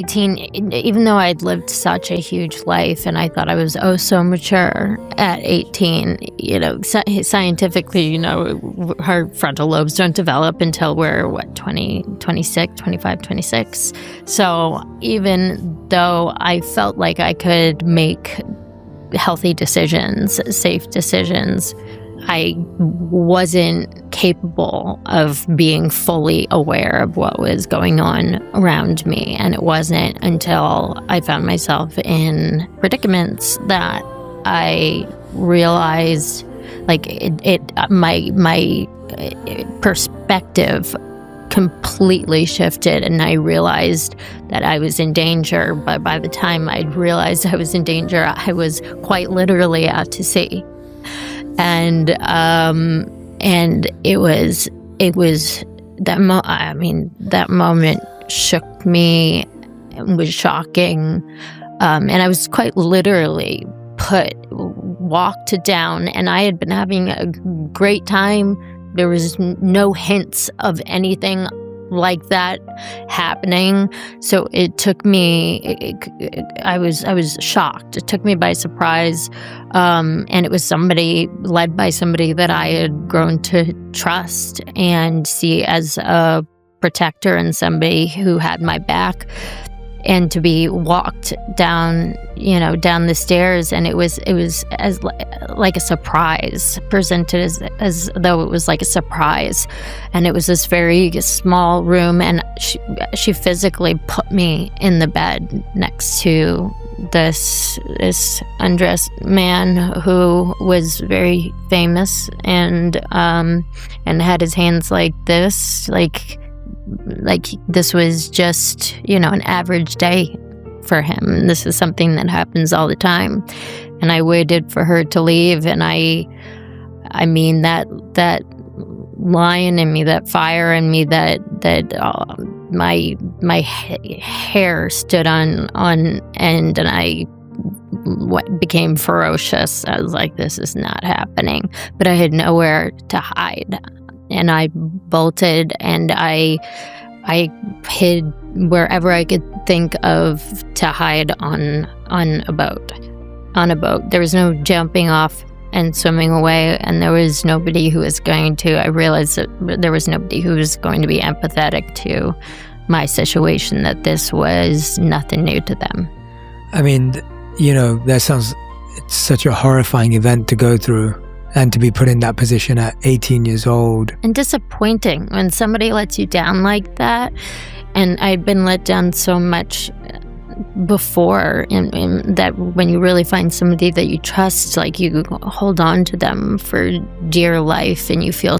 18, even though I'd lived such a huge life and I thought I was so mature at 18, scientifically, our frontal lobes don't develop until we're, 26, 25, 26. So even though I felt like I could make healthy decisions, safe decisions, I wasn't capable of being fully aware of what was going on around me. And it wasn't until I found myself in predicaments that I realized, my perspective completely shifted, and I realized that I was in danger. But by the time I realized I was in danger, I was quite literally out to sea. And it was that moment shook me and was shocking. And I was quite literally walked down, and I had been having a great time. There was no hints of anything like that happening. So it took me, I was shocked. It took me by surprise. And it was led by somebody that I had grown to trust and see as a protector and somebody who had my back. And to be walked down the stairs, and it was as like a surprise, presented as though it was like a surprise. And it was this very small room, and she physically put me in the bed next to this undressed man who was very famous and had his hands like this, like this was just, an average day for him. This is something that happens all the time. And I waited for her to leave, and I mean that lion in me, that fire in me, that my hair stood on end, and I became ferocious. I was like, this is not happening. But I had nowhere to hide. And I bolted, and I hid wherever I could think of to hide on a boat. On a boat. There was no jumping off and swimming away, and there was nobody who was going to. I realized that there was nobody who was going to be empathetic to my situation, that this was nothing new to them. I mean, that sounds, it's such a horrifying event to go through. And to be put in that position at 18 years old. And disappointing when somebody lets you down like that. And I'd been let down so much before, and that when you really find somebody that you trust, like, you hold on to them for dear life, and you feel